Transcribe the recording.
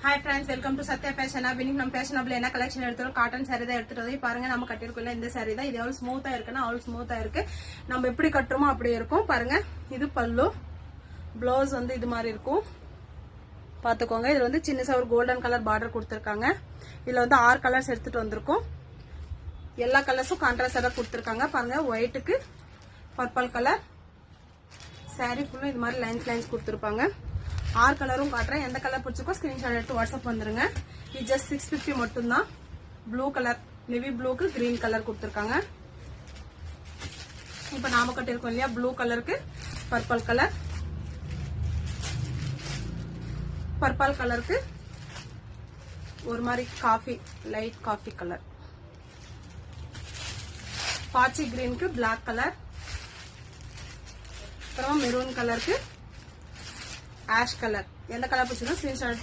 Hi friends, welcome to Satya Fashion Hub. இன்னைக்கு நம்ம fashion ஹப்ல என்ன கலெக்ஷன் எடுத்துறோம்? காட்டன் saree தான் எடுத்துட்டு பாருங்க. நம்ம கட்டிருக்கோம்ல இந்த saree தான். இது எவ்வளவு ஸ்மூத்தா இருக்குன்னா அவ்வளவு ஸ்மூத்தா இருக்கு. நம்ம எப்படி கட்டுறோமோ அப்படியே இருக்கும். பாருங்க. இது பல்லு. ப்ளவுஸ் வந்து இது மாதிரி இருக்கும். பாத்துக்கோங்க. இது வந்து சின்னசா ஒரு கோல்டன் கலர் பார்டர் கொடுத்திருக்காங்க. இதுல வந்து 6 கலர்ஸ் எடுத்துட்டு வந்திருக்கோம். எல்லா கலர்ஸும் கான்ட்ராஸ்டா கொடுத்திருக்காங்க. பாருங்க. ஒயிட்க்கு பர்பிள் கலர். saree ஃபுல்லா இது மாதிரி லைன்ஸ் கொடுத்திருப்பாங்க. 6 கலரும் காட்டுறேன். எந்த கலர் பிடிச்சிருக்கோ ஸ்கிரீன்ஷாட் எடுத்து வாட்ஸ்அப் வந்துருங்க. இது ஜஸ்ட் 650 மட்டும்தான். ப்ளூ கலர், நேவி ப்ளூக்கு கிரீன் கலர் கொடுத்துருக்காங்க. இப்ப நாம கட்டிருக்கோம் இல்லையா, ப்ளூ கலருக்கு பர்பிள் கலர், பர்பிள் கலருக்கு ஒரு மாதிரி coffee, light coffee colour, பாச்சி கிரீனுக்கு black colour, அப்புறம் மெரூன் கலருக்கு ஆஷ் கலர். எந்த கலர் பிடிச்சிருக்கோ ஸ்கிரீன்ஷாட்